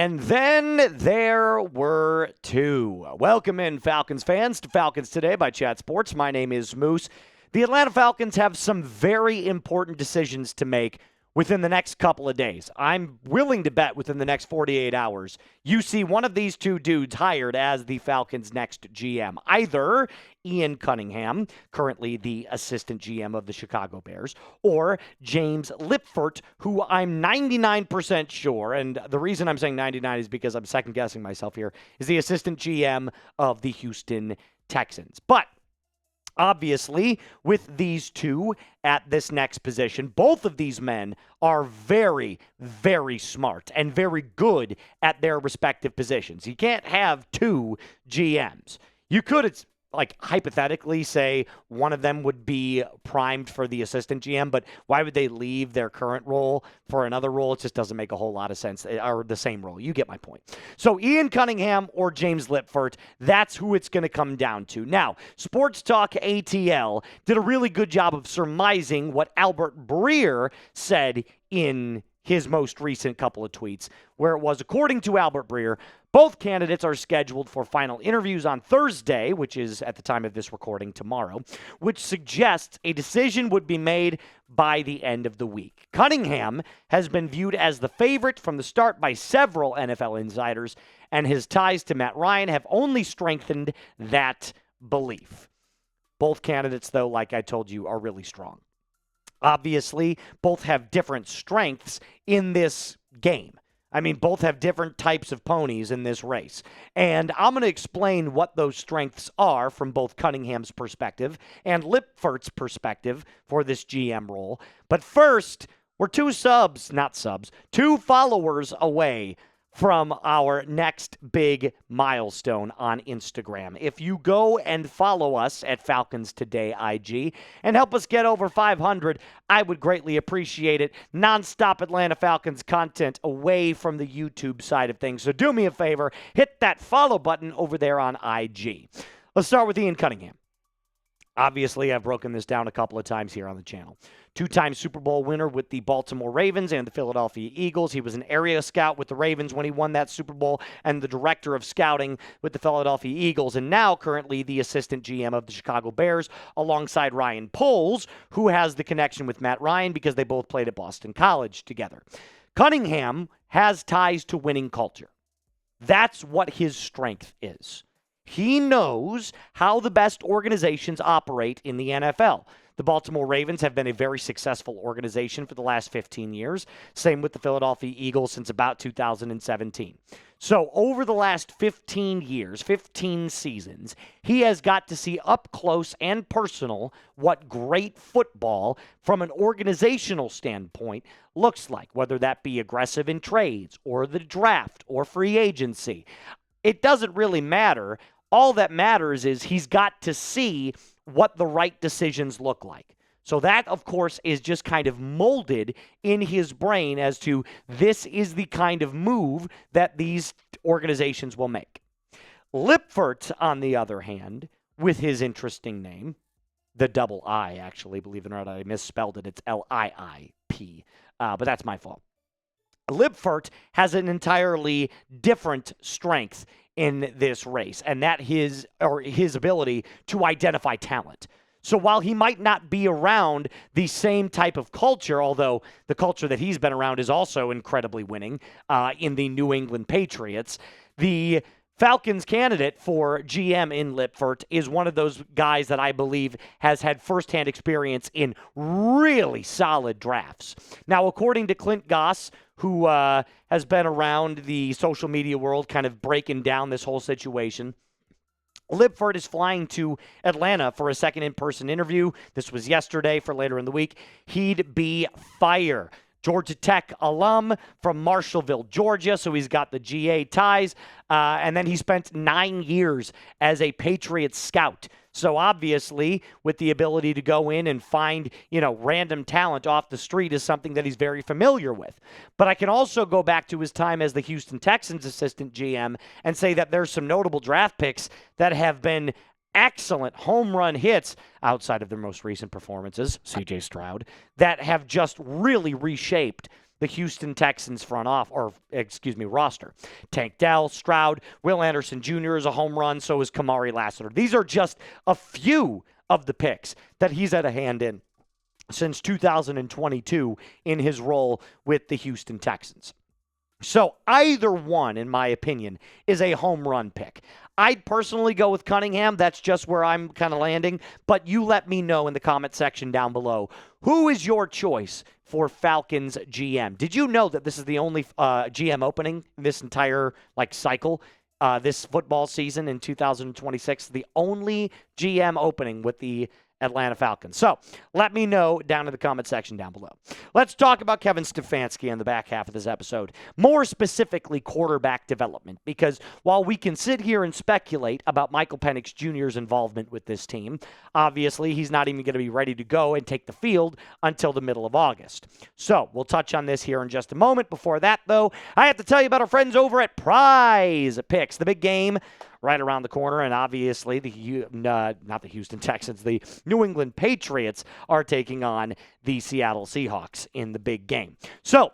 And then there were two. Welcome in, Falcons fans, to Falcons Today by Chat Sports. My name is Moose. The Atlanta Falcons have some very important decisions to make within the next couple of days. I'm willing to bet within the next 48 hours, you see one of these two dudes hired as the Falcons' next GM. Either Ian Cunningham, currently the assistant GM of the Chicago Bears, or James Lipford, who I'm 99% sure, and the reason I'm saying 99 is because I'm second-guessing myself here, is the assistant GM of the Houston Texans. But obviously, with these two at this next position, both of these men are very, very smart and very good at their respective positions. You can't have two GMs. You could, hypothetically say one of them would be primed for the assistant GM, but why would they leave their current role for another role? It just doesn't make a whole lot of sense, or the same role. You get my point. So Ian Cunningham or James Lipford, that's who it's going to come down to. Now, Sports Talk ATL did a really good job of surmising what Albert Breer said in his most recent couple of tweets, where it was, according to Albert Breer, both candidates are scheduled for final interviews on Thursday, which is, at the time of this recording, tomorrow, which suggests a decision would be made by the end of the week. Cunningham has been viewed as the favorite from the start by several NFL insiders, and his ties to Matt Ryan have only strengthened that belief. Both candidates, though, like I told you, are really strong. Obviously, both have different strengths in this game. I mean, both have different types of ponies in this race. And I'm going to explain what those strengths are from both Cunningham's perspective and Lipford's perspective for this GM role. But first, we're two followers away from our next big milestone on Instagram. If you go and follow us at Falcons Today IG and help us get over 500, I would greatly appreciate it. Non-stop Atlanta Falcons content away from the YouTube side of things. So do me a favor, hit that follow button over there on IG. Let's start with Ian Cunningham. Obviously, I've broken this down a couple of times here on the channel. Two-time Super Bowl winner with the Baltimore Ravens and the Philadelphia Eagles. He was an area scout with the Ravens when he won that Super Bowl and the director of scouting with the Philadelphia Eagles, and now currently the assistant GM of the Chicago Bears alongside Ryan Poles, who has the connection with Matt Ryan because they both played at Boston College together. Cunningham has ties to winning culture. That's what his strength is. He knows how the best organizations operate in the NFL. The Baltimore Ravens have been a very successful organization for the last 15 years. Same with the Philadelphia Eagles since about 2017. So over the last 15 years, 15 seasons, he has got to see up close and personal what great football from an organizational standpoint looks like, whether that be aggressive in trades or the draft or free agency. It doesn't really matter. All that matters is he's got to see what the right decisions look like. So that, of course, is just kind of molded in his brain as to this is the kind of move that these organizations will make. Lipford, on the other hand, with his interesting name, the double I, actually, believe it or not, I misspelled it. It's L-I-I-P, but that's my fault. Lipford has an entirely different strength in this race, and that his ability to identify talent. So while he might not be around the same type of culture, although the culture that he's been around is also incredibly winning in the New England Patriots, the Falcons candidate for GM in Lipford is one of those guys that I believe has had firsthand experience in really solid drafts. Now, according to Clint Goss, who has been around the social media world kind of breaking down this whole situation, Lipford is flying to Atlanta for a second in-person interview. This was yesterday for later in the week. He'd be fire. Georgia Tech alum from Marshallville, Georgia, so he's got the GA ties. And then he spent 9 years as a Patriots scout. So obviously, with the ability to go in and find, random talent off the street is something that he's very familiar with. But I can also go back to his time as the Houston Texans assistant GM and say that there's some notable draft picks that have been excellent home run hits outside of their most recent performances, C.J. Stroud, that have just really reshaped the Houston Texans roster. Tank Dell, Stroud, Will Anderson Jr. is a home run, so is Kamari Lassiter. These are just a few of the picks that he's had a hand in since 2022 in his role with the Houston Texans. So either one, in my opinion, is a home run pick. I'd personally go with Cunningham. That's just where I'm kind of landing. But you let me know in the comment section down below. Who is your choice for Falcons GM? Did you know that this is the only GM opening this entire cycle? This football season in 2026, the only GM opening with the Atlanta Falcons. So let me know down in the comment section down below. Let's talk about Kevin Stefanski in the back half of this episode. More specifically, quarterback development. Because while we can sit here and speculate about Michael Penix Jr.'s involvement with this team, obviously he's not even going to be ready to go and take the field until the middle of August. So we'll touch on this here in just a moment. Before that, though, I have to tell you about our friends over at Prize Picks, the big game right around the corner, and obviously not the Houston Texans, the New England Patriots are taking on the Seattle Seahawks in the big game. So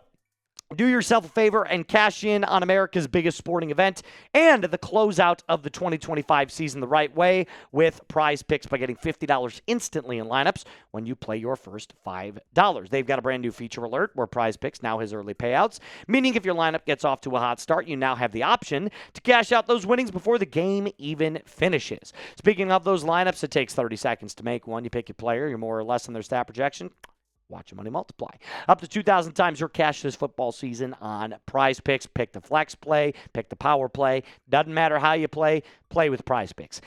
do yourself a favor and cash in on America's biggest sporting event and the closeout of the 2025 season the right way with Prize Picks by getting $50 instantly in lineups when you play your first $5. They've got a brand new feature alert where Prize Picks now has early payouts, meaning if your lineup gets off to a hot start, you now have the option to cash out those winnings before the game even finishes. Speaking of those lineups, it takes 30 seconds to make one. You pick your player, you're more or less in their stat projection. Watch your money multiply. Up to 2,000 times your cash this football season on Prize Picks. Pick the flex play, pick the power play. Doesn't matter how you play with Prize Picks.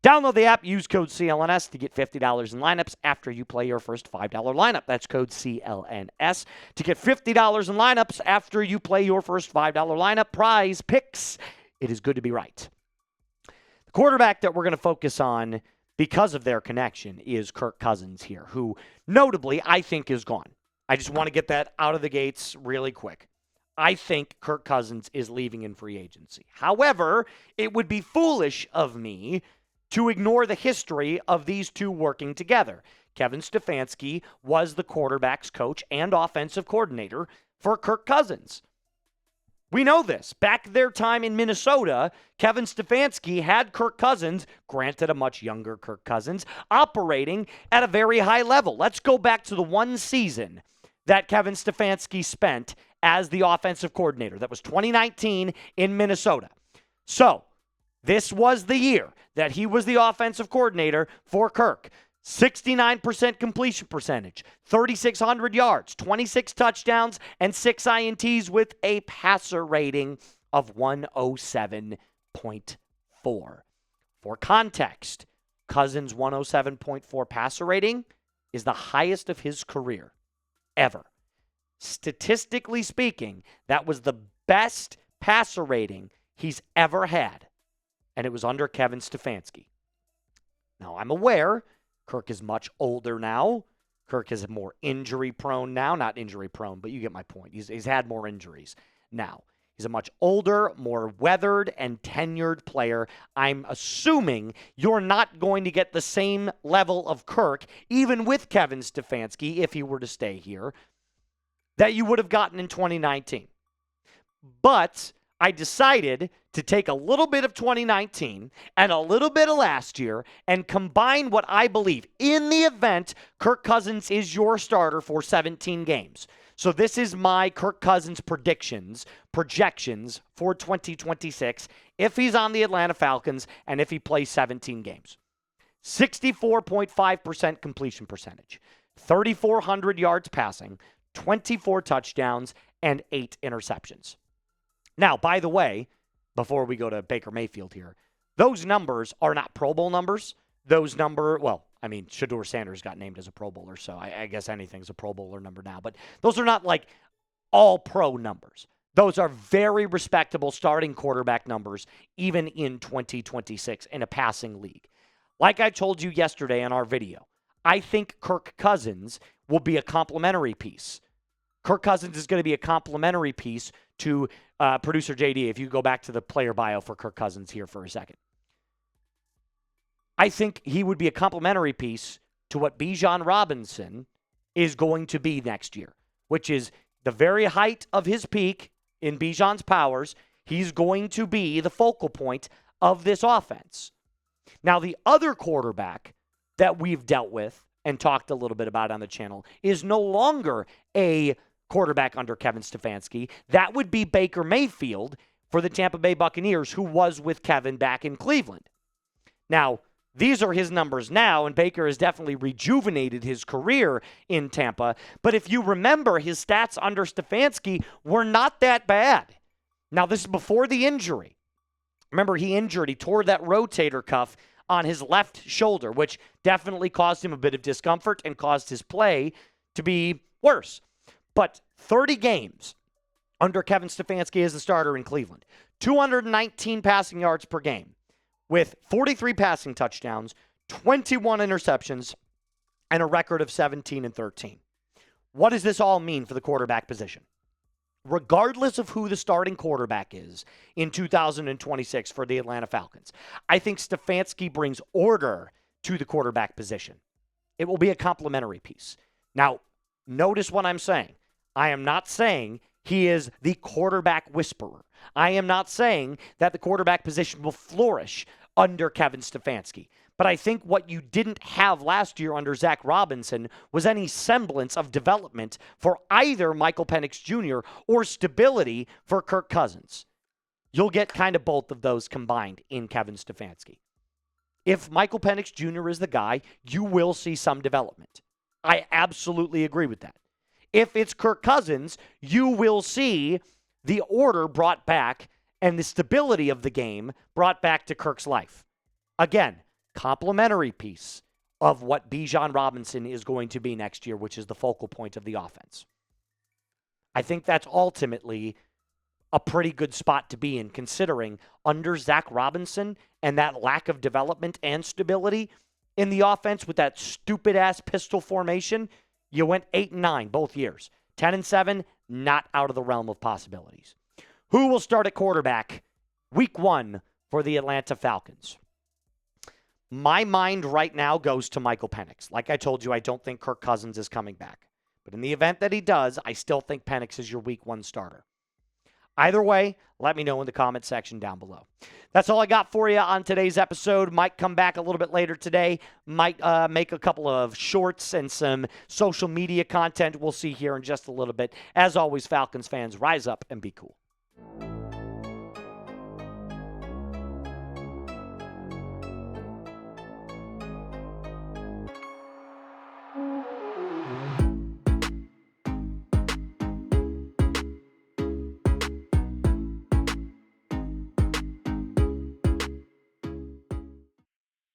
Download the app, use code CLNS to get $50 in lineups after you play your first $5 lineup. That's code CLNS to get $50 in lineups after you play your first $5 lineup. Prize Picks. It is good to be right. The quarterback that we're going to focus on because of their connection is Kirk Cousins here, who notably I think is gone. I just want to get that out of the gates really quick. I think Kirk Cousins is leaving in free agency. However, it would be foolish of me to ignore the history of these two working together. Kevin Stefanski was the quarterback's coach and offensive coordinator for Kirk Cousins. We know this. Back their time in Minnesota, Kevin Stefanski had Kirk Cousins, granted a much younger Kirk Cousins, operating at a very high level. Let's go back to the one season that Kevin Stefanski spent as the offensive coordinator. That was 2019 in Minnesota. So, this was the year that he was the offensive coordinator for Kirk. 69% completion percentage, 3,600 yards, 26 touchdowns, and 6 INTs with a passer rating of 107.4. For context, Cousins' 107.4 passer rating is the highest of his career ever. Statistically speaking, that was the best passer rating he's ever had, and it was under Kevin Stefanski. Now, I'm aware Kirk is much older now. Kirk is more injury-prone now. Not injury-prone, but you get my point. He's had more injuries now. He's a much older, more weathered, and tenured player. I'm assuming you're not going to get the same level of Kirk, even with Kevin Stefanski, if he were to stay here, that you would have gotten in 2019. But I decided to take a little bit of 2019 and a little bit of last year and combine what I believe in the event Kirk Cousins is your starter for 17 games. So this is my Kirk Cousins projections for 2026 if he's on the Atlanta Falcons and if he plays 17 games. 64.5% completion percentage, 3,400 yards passing, 24 touchdowns, and 8 interceptions. Now, by the way, before we go to Baker Mayfield here, those numbers are not Pro Bowl numbers. Shedeur Sanders got named as a Pro Bowler, so I guess anything's a Pro Bowler number now. But those are not like all-pro numbers. Those are very respectable starting quarterback numbers, even in 2026 in a passing league. Like I told you yesterday in our video, I think Kirk Cousins will be a complementary piece. Kirk Cousins is going to be a complementary piece to producer JD, if you go back to the player bio for Kirk Cousins here for a second. I think he would be a complementary piece to what Bijan Robinson is going to be next year, which is the very height of his peak in Bijan's powers, he's going to be the focal point of this offense. Now, the other quarterback that we've dealt with and talked a little bit about on the channel is no longer a quarterback under Kevin Stefanski. That would be Baker Mayfield for the Tampa Bay Buccaneers, who was with Kevin back in Cleveland. Now, these are his numbers now, and Baker has definitely rejuvenated his career in Tampa. But if you remember, his stats under Stefanski were not that bad. Now, this is before the injury. Remember, he tore that rotator cuff on his left shoulder, which definitely caused him a bit of discomfort and caused his play to be worse. But 30 games under Kevin Stefanski as the starter in Cleveland, 219 passing yards per game, with 43 passing touchdowns, 21 interceptions, and a record of 17-13. What does this all mean for the quarterback position? Regardless of who the starting quarterback is in 2026 for the Atlanta Falcons, I think Stefanski brings order to the quarterback position. It will be a complementary piece. Now, notice what I'm saying. I am not saying he is the quarterback whisperer. I am not saying that the quarterback position will flourish under Kevin Stefanski. But I think what you didn't have last year under Zach Robinson was any semblance of development for either Michael Penix Jr. or stability for Kirk Cousins. You'll get kind of both of those combined in Kevin Stefanski. If Michael Penix Jr. is the guy, you will see some development. I absolutely agree with that. If it's Kirk Cousins, you will see the order brought back and the stability of the game brought back to Kirk's life. Again, complementary piece of what Bijan Robinson is going to be next year, which is the focal point of the offense. I think that's ultimately a pretty good spot to be in, considering under Zach Robinson and that lack of development and stability in the offense with that stupid-ass pistol formation, you went 8-9 both years. 10-7, not out of the realm of possibilities. Who will start at quarterback week 1 for the Atlanta Falcons? My mind right now goes to Michael Penix. Like I told you, I don't think Kirk Cousins is coming back. But in the event that he does, I still think Penix is your week 1 starter. Either way, let me know in the comment section down below. That's all I got for you on today's episode. Might come back a little bit later today. Might make a couple of shorts and some social media content. We'll see here in just a little bit. As always, Falcons fans, rise up and be cool.